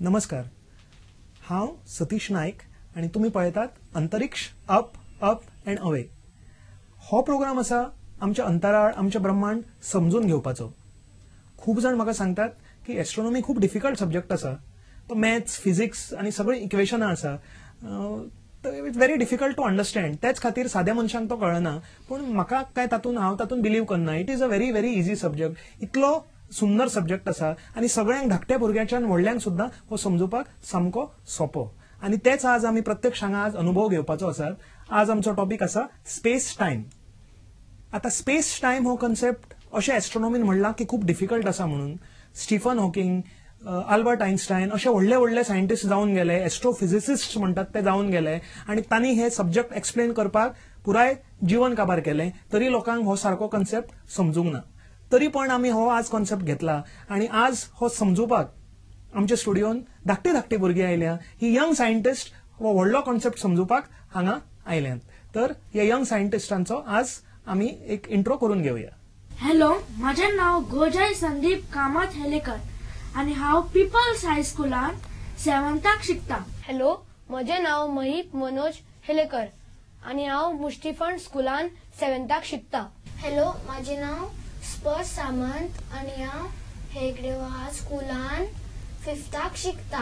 नमस्कार, हांव सतीश नाईक आणि तुम्ही पळयतात अंतरिक्ष अप अप अँड अवे. हो प्रोग्राम आसा आमचे अंतराळ, आमचे ब्रह्मांड समजून घेवपाचो. खूप जण म्हाका सांगतात की एस्ट्रोनॉमी खूप डिफिकल्ट सब्जेक्ट आसा. तो मॅथ्स, फिजिक्स आणि सगळी इक्वेशनां आसा. It's very difficult to understand. त्याच खातीर साध्या मनशांक तो कळना. पण म्हाका काय हांव तातूंत बिलीव करना. It is a very very easy subject. इतलो सुंदर सब्जेक्ट आसा आणि सगळ्यांक धाकट्या भुरग्याच्यान व्हडल्यांक सुद्दां हो समजुपाक सामको सोपो. आणि तेच आज आमी प्रत्यक्ष हांगा आज अनुभव घेवपाचो आसा. आज आमचो टॉपिक आसा स्पेस टायम. आता स्पेस टायम हो कन्सेप्ट अशें एस्ट्रोनॉमीन म्हणलां की खूप डिफिकल्ट आसा म्हणून. स्टीफन हॉकिंग, अल्बर्ट आयन्स्टायन अशे व्हडले व्हडले सायंटिस्ट जावन गेले, एस्ट्रोफिजिसिस्ट म्हणटात ते जावन गेले आणि तांणी हे सब्जेक्ट एक्सप्लेन करपाक पुराय जीवन काबार केलें. तरी लोकांक हो सारको कन्सेप्ट समजूंक ना. तरी पण आमी हो आज कॉन्सेप्ट घेतला आणि आज हो समजुपाक आमच्या स्टुडिओन धाकटी धाकटी भुरगीं आयल्या. ही यंग सायंटिस्ट हो व्हडलो कॉन्सेप्ट समजुपाक हांगा आयल्यात. तर ह्या यंग सायंटिस्टांचो आज आमी एक इंट्रो करून घेवया. हॅलो, माझे नाव गोजय संदीप कामत हेलेकर आणि हांव पीपल्स हायस्कुलान 7th शिकता. हॅलो, म्हजें नाव महिप मनोज हेलेकर आणि हांव मुष्टिफंड स्कुलान 7th शिकता. हॅलो, माझे नाव स्पर्श सामंत आणि हांव हेगडेवार स्कुलान 5th शिकता.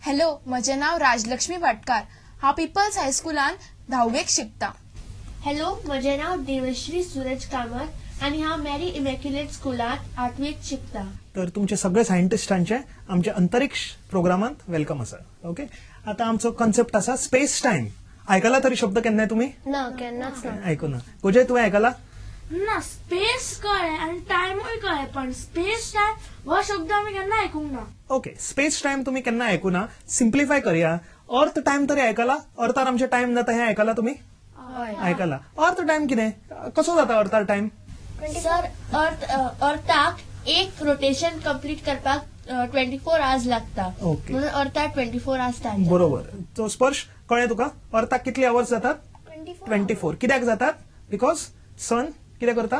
हॅलो, म्हजें नाव राजलक्ष्मी भाटकार. हांव पीपल्स हायस्कुलान 10वेक शिकता. हॅलो, म्हजें नाव देवश्री सूरज कामत आणि हांव मॅरी इमॅक्युलेट स्कुलात 8वीक शिकता. तर तुमचे सगळे सायंटिस्टांचे आमच्या अंतरिक्ष प्रोग्रामांत वेलकम आसा. ओके, आता आमचो कॉन्सेप्ट आसा स्पेस टायम. आयकला तरी शब्द केन्नाय तुमी? ना, केन्नाच ना. आयकुना. गोजय, तुवें आयकला? ना, स्पेस कळ्ळें आणि टायमूय कळ्ळें, पण स्पेस टायम हो शब्द आमी केन्ना आयकूंक ना. ओके, स्पेस टायम तुमी केन्ना आयकुना. सिम्प्लिफाय करया. अर्थ टायम तरी आयकला? अर्थार आमचे टायम जाता हे आयकला तुमी? आयकला. अर्थ टायम कितें, कसो जाता अर्थार टायम? सर, अर्थाक एक रोटेशन कंप्लीट करपाक 24 आवर्स लागता. ओके, म्हणून अर्थाक 24 आवर्स टायम. बरोबर. तो स्पर्श कळ्ळें तुका? अर्थाक कितले आवर्स जातात? 24. कित्याक जातात? बिकॉज सन कितें करता?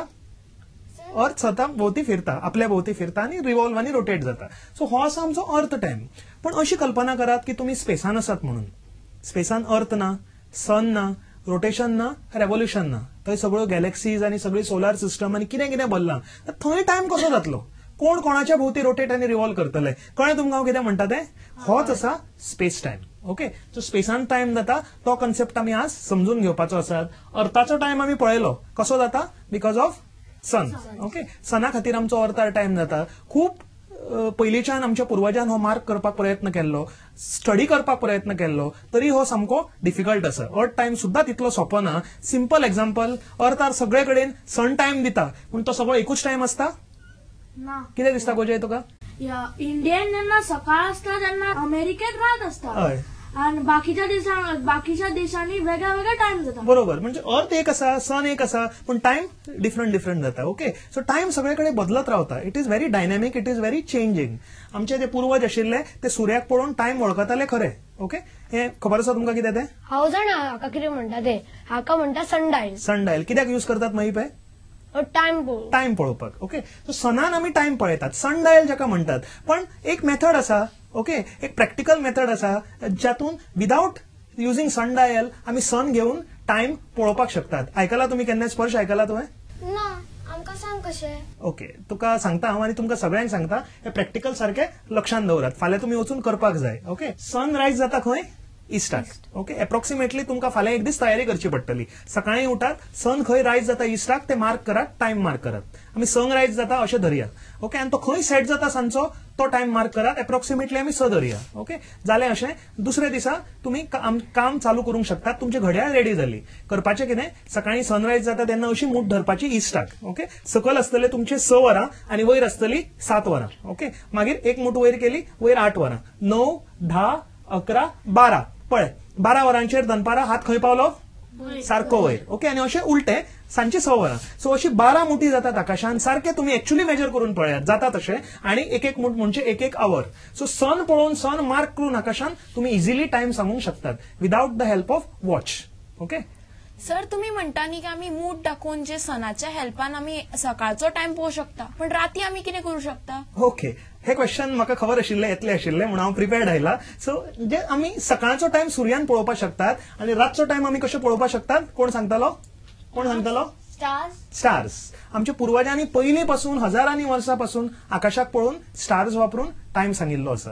अर्थ स्वता भोवती फिरता, आपल्या भोवती फिरता आणि रिव्हॉल्व आणि रोटेट जाता. सो हो आसा आमचो अर्थ टायम. पण अशी कल्पना करात की तुम्ही स्पेसान आसात म्हणून. स्पेसान अर्थ ना, सन ना, रोटेशन ना, रेव्होल्युशन ना. थंय सगळ्यो गॅलेक्सीज आणि सगळी सोलार सिस्टम आणि कितें कितें भरलां. थंय टायम कसो जातलो? कोण कोणाच्या भोवती रोटेट आणि रिव्हॉल्व करतले? कळ्ळें तुमकां हांव कितें म्हणटा तें? होच आसा स्पेस टायम. ओके, सो स्पेसान टायम जाता तो कॉन्सेप्ट आमी आज समजून घेवपाचो आसा. अर्थाचो टायम आमी पळयलो कसो जाता, बिकॉज ऑफ सन. ओके, सना खातीर आमचो अर्थार टायम जाता. खूप पयलींच्यान आमच्या पुर्वजान हो मार्क करपाक प्रयत्न केल्लो, स्टडी करपाक प्रयत्न केल्लो, तरी हो सामको डिफिकल्ट आसा. अर्थ टायम सुद्धा तितलो सोपो ना. सिंपल एक्झाम्पल, अर्थार सगळे कडेन सन टायम दिता, पूण तो सगळो एकूच टायम आसता? ना. कितें दिसता गोजय तुका? इंडियन जेन्ना सकाळ आसता तेन्ना अमेरिकेत रात आसता. हय. आणि बाकीच्या देशांनी वेगळा वेगळा टाइम जाता. बरोबर. म्हणजे अर्थ एक आसा, सन एक आसा, पण टायम डिफरंट डिफरंट जाता. ओके, सो टायम सगळेकडे बदलत रावता. It is very dynamic, it is very changing. आमचे जे पूर्वज आशिल्ले ते सुर्याक पळोवन टायम वळखताले खरे. ओके, हे खबर आसा तुमकां कितें तें? हांव जाणा हाका कितें म्हणटा ते. हाका म्हणटा सनडायल. सनडायल कित्याक यूज करतात माहिती आहे? टायम पळोवपाक. ओके, सो सनान आमी टायम पळयतात, सनडायल जाका म्हणटात. पण एक मेथड आसा, ओके, एक प्रॅक्टिकल मेथड आसा ज्यातून विदाउट युजिंग सनडायल आमी सन घेऊन टायम पळोवपाक शकतात. आयकला तुमी केन्ना? स्पर्श आयकला तुवें? ना, आमकां सांग कशें. ओके, तुका सांगता हांव आणि तुमकां सगळ्यांक सांगता. हे प्रॅक्टिकल सारखे लक्षांत दवरात. फाल्यां तुमी वचून करपाक जाय. ओके, सन रायज जाता खंय? इस्टाक. ओके, अप्रॉक्सिमेटली तुमकां फाल्यां एक दीस तयारी करची पडटली. सकाळी उठात, सन खंय रायज जाता इस्टाक ते मार्क करात, टायम मार्क करात. आमी सन रायज जाता अशें धरया. ओके, आनी तो खंय सेट जाता सांजचो तो टायम मार्क करात. अप्रॉक्सिमेटली आमी धरया. ओके, जालें अशें. दुसऱ्या दिसा तुमी काम चालू करूंक शकतात. तुमची घड्याळ रेडी जाली. करपाचें कितें? सकाळी सनरायज जाता तेन्ना अशी मूठ धरपाची इस्टाक. ओके, सकयल आसतले तुमचे 6 वरां आणि वयर आसतली 7 वरां. ओके, मागीर एक मूठ वयर केली, वयर 8 वरां, 9, 10, 11, 12. पळय, 12 वरांचेर दनपारां हात खंय पावलो? सारको वयर. ओके, आणि अशें उलटे सांजची 6 वरां. सो अशी 12 मुठी जातात आकाशांत. सारखे तुम्ही एक्च्युअली मेजर करून पळयात, जाता तशें. आणि एक एक मूठ म्हणजे एक एक आवर. सो सन पळोवन, सन मार्क करून आकाशांत तुम्ही इझिली टायम सांगूंक शकतात without the help of watch. Okay, sir, तुम्ही म्हणता न्ही की आम्ही मूठ दाखवून जे सनाच्या हेल्पान आम्ही सकाळचो टाइम पळोवंक शकता, पण राती आम्ही कितें करू शकता? ओके, हे क्वेश्चन म्हाका खबर आशिल्ले येतले आशिल्ले म्हणून हांव प्रिपेर्ड आयला. सो जे आमी सकाळचो टायम सुर्यान पळोवपाक शकतात आणि रातचो टायम आमी कशे पळोवपाक शकतात, कोण सांगतालो? स्टार्स. आमच्या पूर्वजांनी पयलीं पासून हजारांनी वर्सां पासून आकाशाक पळोवन स्टार्स वापरून टायम सांगिल्लो आसा.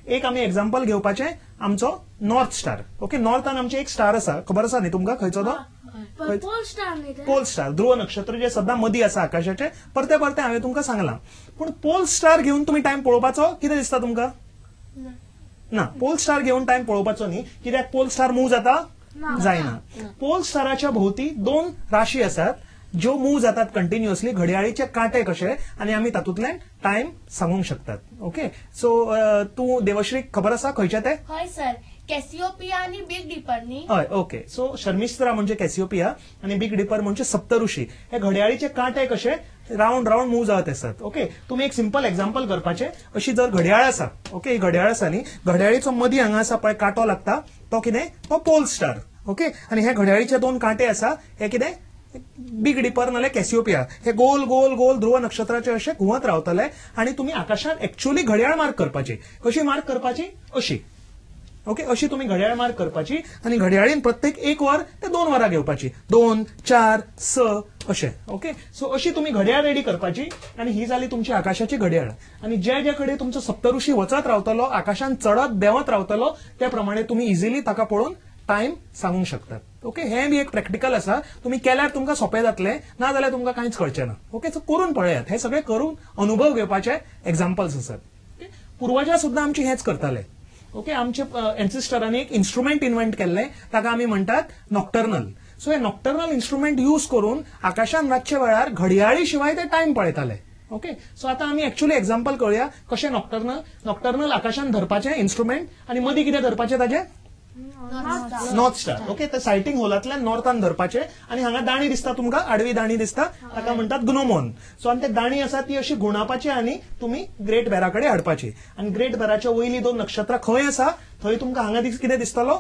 एक आमी एक्झाम्पल घेवपाचें आमचो नॉर्थ स्टार. ओके, नॉर्थान आमचे एक स्टार आसा, खबर आसा न्ही तुमकां खंयचो तो? पोल स्टार न्ही ते? पोल स्टार, ध्रुव नक्षत्र जे सद्दां मदीं आसा आकाशाचे. परते परते हांवें तुमकां सांगलां. पूण पोल स्टार घेवन तुमी टायम पळोवपाचो कितें दिसता तुमकां? ना, पोल स्टार घेवन टायम पळोवपाचो न्ही. कित्याक पोल स्टार मूव जाता? जायना. पोल स्टाराच्या भोवती 2 राशी आसात ज्यो मूव जातात कंटिन्युअसली, घड्याळीचे कांटे कशे, आणि आमी तातूंतल्यान टायम सांगूंक शकतात. ओके, सो तू देवश्री खबर आसा खंयचे ते? हय सर, कॅसिओपिया आणि बिग डिपर न्ही? हय. ओके, सो शर्मिस्त्रा म्हणजे कॅसिओपिया आणि बिग डिपर म्हणजे सप्तऋषी. हे घड्याळीचे कांटे कशे राउंड राउंड मूव जात असतात. ओके, तुम्ही एक सिंपल एक्झाम्पल करपाचे. अशी जर घड्याळ आसा, ओके, ही घड्याळ आसा न्ही, घड्याळीचो मदीं हांगा आसा पळय कांटो लागता, तो कितें? तो पोल स्टार. ओके, आणि हे घड्याळीचे 2 कांटे आसा, हे कितें? बिग डिपर नाल्यार कॅसिओपिया. हे गोल गोल गोल ध्रुव नक्षत्राचे असे घुंवत रावतले आणि तुम्ही आकाशात एक्च्युअली घड्याळ मार्क करपाची. कशी मार्क करपाची? अशी. ओके, अशी तुम्ही घड्याळ मार्क करपाची आणि घड्याळीन प्रत्येक 1 वर ते 2 वरां घेवपाची. 2, 4, 6 अशें. ओके, सो अशी तुम्ही घड्याळ रेडी करपाची आणि ही जाली तुमची आकाशाची घड्याळ. आणि जे कडेन तुमचो सप्तऋषी वचत रावतलो, आकाशान चढत देंवत रावतलो, त्या प्रमाणे तुम्ही इझिली ताका पळोवन टायम सांगूंक शकतात. ओके, हे बी एक प्रॅक्टिकल आसा. तुम्ही केल्यार तुमकां सोपें जातलें, ना जाल्यार तुमकां कांयच कळचें ना. ओके, सो करून पळयात. हे सगळे करून अनुभव घेवपाचे एक्झाम्पल्स आसात. पूर्वजां सुद्दां आमची हेच करताले. ओके, आमचे एन्सिस्टरांनी एक इन्स्ट्रुमेंट इन्व्हेंट केल्लें, ताका आमी म्हणटात नॉक्टर्नल. सो हे नॉक्टर्नल इन्स्ट्रुमेंट यूज करून आकाशान रातच्या वेळार घड्याळी शिवाय ते टायम पळयताले. ओके, सो आता आमी एक्च्युअली एक्झाम्पल कळुया कशें नॉक्टर्नल आकाशान धरपाचें इन्स्ट्रुमेंट आणि मदीं कितें धरपाचें ताजें? North star. ओके, ते सायटिंग होलांतल्यान नॉर्थान धरपाचे आणि हांगा दाणी दिसता तुमकां, आडवी दाणी दिसता, ताका म्हणटात ग्नोमोन. सो आनी ते दाणी आसा ती अशी गुणापाची आणि तुम्ही ग्रेट बेरा कडेन हाडपाची. आणि ग्रेट बेराच्या वयली 2 नक्षत्रां खंय आसा थंय तुमकां हांगा कितें दिसतलो?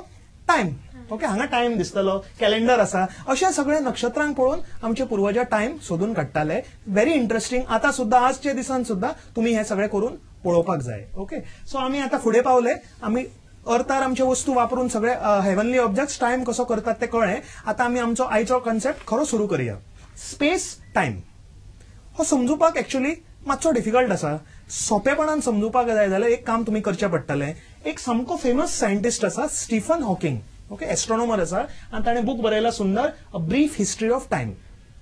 टायम. ओके, हांगा टायम दिसतलो, कॅलेंडर आसा. अशा सगळ्या नक्षत्रांक पळोवन आमचे पूर्वज टायम सोदून काडटाले. Very interesting. आता सुद्धा आजच्या दिसान सुद्धा तुम्ही हे सगळे करून पळोवपाक जाय. ओके, सो आमी आता फुडें पावले. आमी अर्थार आमचे वस्तू वापरून सगळे हेवनली ऑब्जेक्ट्स टायम कसो करतात ते कळ्ळें. आता आमी आमचो आयचो कॉन्सेप्ट खरो सुरू करूया. स्पेस टायम हो समजुपाक एक्च्युअली मातसो डिफिकल्ट आसा. सोपेपणान समजुपाक जाय जाल्यार एक काम तुम्ही करचें पडटलें. एक सामको फेमस सायंटिस्ट आसा स्टीफन हॉकिंग. ओके, एस्ट्रॉनॉमर आसा आणि ताणें बूक बरयला सुंदर, a brief history of time.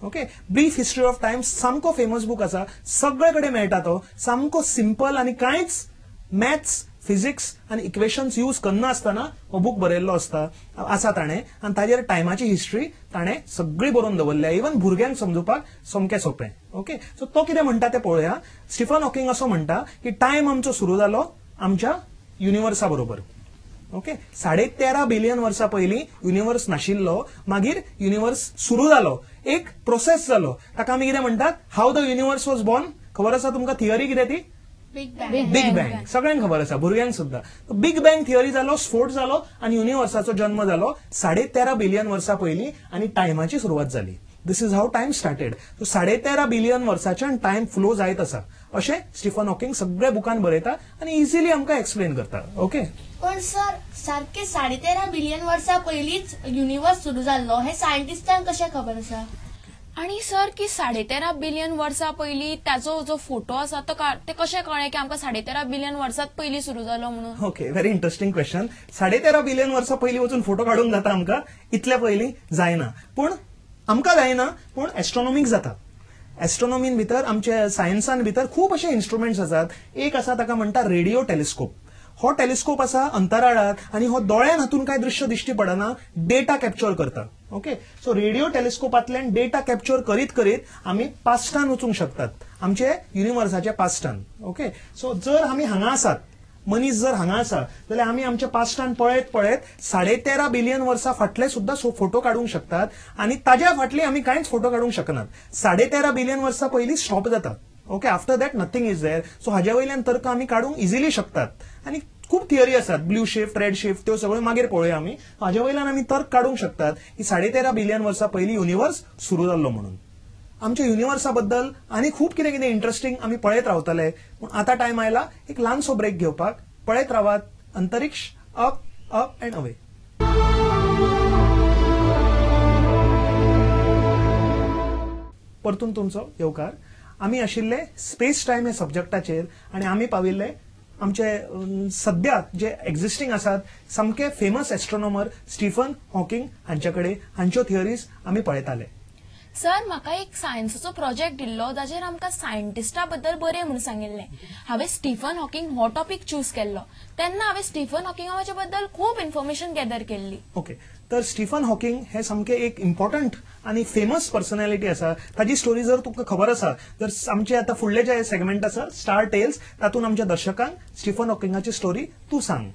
Okay, brief history of time सामको फेमस बूक आसा, सगळे कडेन मेळटा तो. सामको सिंपल आणि कांयच मॅथ्स, फिजिक्स आणि इक्वेशन्स यूज करनासतना हो बूक बरयल्लो आसा ताणें. आणि ताजेर टायमाची हिस्ट्री ताणें सगळी बरोवन दवरल्या. इवन भुरग्यांक समजुपाक सामकें सोपें. ओके, सो तो कितें म्हणटा तें पळोवया. स्टीफन हॉकिंग असो म्हणटा की टायम आमचो सुरू जालो आमच्या युनिवर्सा बरोबर. ओके, 13.5 बिलियन वर्सां पयलीं युनिवर्स नाशिल्लो. मागीर युनिवर्स सुरू जालो, एक प्रोसेस जालो, ताका आमी कितें म्हणटात? How the universe was born. खबर आसा तुमकां थियरी कितें ती? Big bang. सगळ्यांक खबर आसा, भुरग्यांक सुद्धा. बिग बँग थियरी जालो, स्फोट जालो आणि युनिवर्साचो जन्म जालो 13.5 बिलियन वर्सां पयलीं आणि टायमाची सुरवात जाली. This is how time started. So 13.5 billion वर्साच्यान टायम फ्लो जायत आसा अशें स्टीफन हॉकिंग सगळ्या बुकान बरयता आणि इझिली आमकां एक्सप्लेन करता. ओके, पण सर सारखे 13.5 बिलियन वर्सां पयलींच युनिवर्स सुरू जाल्लो हे सायंटिस्टांक कशें खबर आसा? आणि सर की 13.5 बिलियन वर्सां पयलीं त्याचो जो फोटो आसा तो ते कशें कळ्ळें की आमकां 13.5 बिलियन वर्सां पयलीं सुरू जालो म्हणून? Okay, very interesting question. 13.5 billion वर्सां पयलीं वचून फोटो काडूंक जाता आमकां? इतल्या पयलीं जायना. पूण आमकां जायना, पूण एस्ट्रॉनॉमीक जाता. एस्ट्रॉनॉमीन भितर आमच्या सायन्सान भितर खूब अशे इन्स्ट्रुमेंट्स आसात. एक आसा ताका म्हणटा रेडिओ टेलिस्कोप. हो टेलिस्कोप आसा अंतराळात आणि हो दोळ्यान हातून काय दृश्य दिश्टी पडना, डेटा कॅप्चर करता. ओके, सो रेडिओ टेलिस्कोपांतल्यान डेटा कॅप्चर करीत करीत आमी पास्टान वचूंक शकतात, आमचे युनिवर्साच्या पास्टान. ओके, सो जर आमी हांगा आसात, मनीस जर हांगा आसा जाल्यार आमी आमच्या पास्टान पळयत पळयत 13.5 बिलियन वर्सां फाटले सुद्धा फोटो काडूंक शकतात आणि ताज्या फाटली आमी कांयच फोटो काडूंक शकनात. 13.5 बिलियन वर्सां पयलीं स्टॉप जाता. Okay, after that nothing is there. So हाज्या वयल्यान तर्क आमी काडूंक इझिली शकतात. आणि खूप थियरी आसात, ब्लू शिफ्ट, रेड शिफ्ट, त्यो सगळ्यो मागीर पळोवया आमी. हाज्या वयल्यान आमी तर्क काडूंक शकतात की 13.5 बिलियन वर्सां पयलीं युनिवर्स सुरू जाल्लो म्हणून. आमच्या युनिवर्सा बद्दल आनी खूब कितें कितें इंटरेस्टिंग आमी पळयत रावतले. पूण आतां टायम आयला एक ल्हानसो ब्रेक घेवपाक. पळयत रावात अंतरिक्ष अप अप अँड अवे. परतून तुमचो येवकार. आमी आशिल्ले स्पेस टायम ह्या सब्जेक्टाचेर आनी आमी पाविल्ले आमचे सध्या जे एक्झिस्टिंग आसात सामके फेमस एस्ट्रोनॉमर स्टीफन हॉकिंग हांचे कडेन हांच्यो थियरीज आमी पळयताले. सर म्हाका एक सायन्साचो प्रोजेक्ट दिल्लो जाचेर आमकां सायंटिस्टा बद्दल बरें म्हणून सांगिल्लें. हांवें स्टीफन हॉकिंग हो टॉपिक चूज केल्लो. तेन्ना हांवें स्टीफन हॉकिंगा बद्दल खूब इन्फॉर्मेशन गॅदर केल्ली. ओके, तर स्टीफन हॉकिंग हे सामके एक इम्पॉर्टंट आणि फेमस पर्सनॅलिटी आसा. ताची स्टोरी जर तुमकां खबर आसा तर आमचे आता फुडले जे सेगमेंट आसा स्टार टेल्स तातूंत आमच्या दर्शकांक स्टीफन हॉकिंगाची स्टोरी तूं सांग.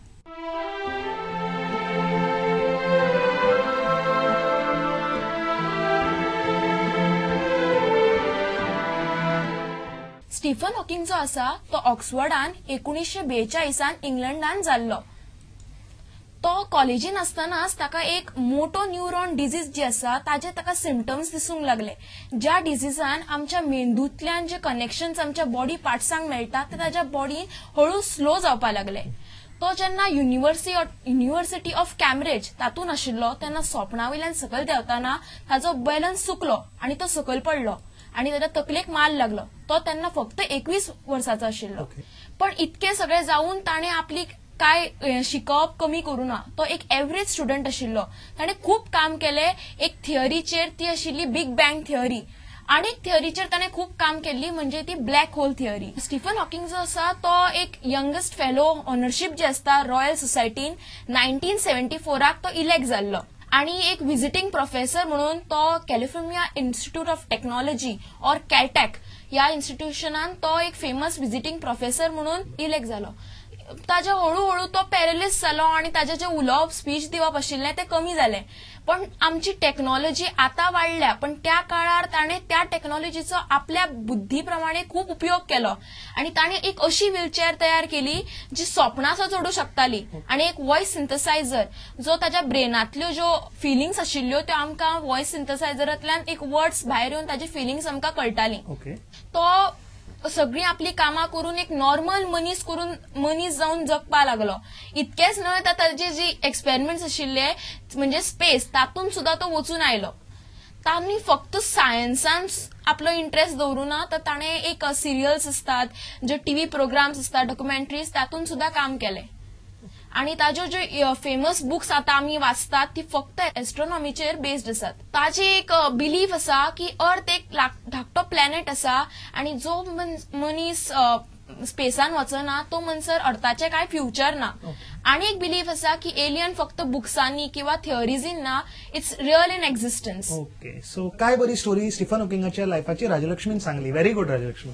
स्टीफन हॉकिंग जो आसा तो ऑक्सफर्डान 1942 इंग्लंडान जाल्लो. तो कॉलेजीन आसतनाच ताका एक मोटो न्यूरॉन डिजीज जी आसा ताजे ताका सिम्पटम्स दिसूंक लागले. ज्या डिजीजान आमच्या मेंदूतल्यान जे कनेक्शन्स आमच्या बॉडी पार्ट्सांक मेळटात ते ताच्या बॉडीन हळू स्लो जावपाक लागले. तो जेन्ना युनिव्हर्सिटी ऑफ कॅम्ब्रिज तातून आशिल्लो तेन्ना सोपणा वयल्यान सकयल देंवताना ताजो बॅलन्स चुकलो आनी तो सकयल पडलो आनी ताच्या तकलेक मार लागलो. तो तेन्ना फक्त 21 वर्साचो आशिल्लो. पण इतके सगळे जावन ताणें आपली काय शिकप कमी करूं ना. तो एक एव्हरेज स्टुडंट आशिल्लो. ताणें खूब काम केलें एक थियरीचेर, ती आशिल्ली बिग बँग थियरी. आनी एक थियरीचेर ताणें खूब काम केल्ली म्हणजे ती black hole theory. Stephen Hawking जो आसा तो एक यंगेस्ट फेलो ऑनरशीप जे आसता रॉयल सोसायटीन 1974 तो इलेक्ट जाल्लो. आणि एक विजिटिंग प्रोफेसर म्हणून तो California institute of technology or Caltech ह्या इन्स्टिट्यूशनान तो एक फेमस विजिटिंग प्रोफेसर म्हणून इलेक्ट जालो. ताजे हळूहळू तो पॅरलिस जालो आणि ताजे जे उलोवप स्पीच दिवप आशिल्लें ते कमी जालें. पण आमची टेक्नॉलॉजी आता वाडल्या पण त्या काळार ताणें त्या टेक्नॉलॉजीचो आपल्या बुद्धी प्रमाणे खूब उपयोग केलो आणि ताणें एक अशी व्हीलचेअर तयार केली जी सोपणाचो जोडू शकताली आणि एक व्हॉइस सिंथसायझर जो ताच्या ब्रेनांतल्यो ज्यो फिलिंग्स आशिल्ल्यो त्यो आमकां व्हॉइस सिंथसायझरांतल्यान एक वर्ड्स भायर येवन ताजी फिलिंग्स आमकां कळटाली. तो सगळी आपली कामां करून एक नॉर्मल मनीस जावन जगपा लागलो. इतकेच न्हय तर ताजे जी एक्सपेरिमेंट्स आशिल्ले म्हणजे स्पेस तातूंत सुद्धा तो वचून आयलो. तांणी फक्त सायन्सान आपलो इंटरेस्ट दवरूं ना तर ताणें एक सिरियल्स आसतात जे टीव्ही प्रोग्राम्स आसतात डॉक्युमेंटरीज तातूंत सुद्धा काम केलें. आणि ताज्यो ज्यो फेमस बुक्स आता आमी वाचतात ती फक्त एस्ट्रोनॉमीचेर बेस्ड आसात. ताजी एक बिलीफ आसा की अर्थ एक धाकटो प्लॅनेट आसा आणि जो मनीस स्पेसान वचना तो मनसर अर्थाचे काय फ्युचर ना. आणि एक बिलीफ आसा की एलियन फक्त बुक्सांनी किंवा थिअरीजीन ना, it's real in existence. Okay, so काय बरी स्टोरी स्टीफन हॉकिंगाच्या लायफाची राजलक्ष्मीन सांगली. Very good Rajalakshmi.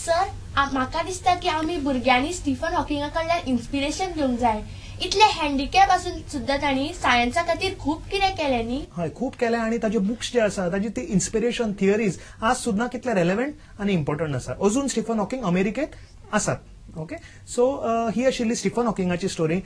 सर म्हाका दिसता की आमी भुरग्यांनी स्टीफन हॉकिंगा कडल्यान इन्स्पिरेशन घेवंक जाय. इतले हँडिकॅप आसून सुद्धा तांणी सायन्सा खातीर खूब कितें केलें न्ही. हय, खूब केलें आणि ताजे बुक्स जे आसा ताजी ती इन्स्पिरेशन थियरीज आज सुद्धा कितले रेलेव्हंट आणि इम्पॉर्टंट आसा. अजून स्टीफन हॉकिंग अमेरिकेत आसात. ओके, सो ही आशिल्ली स्टीफन हॉकिंगाची स्टोरी.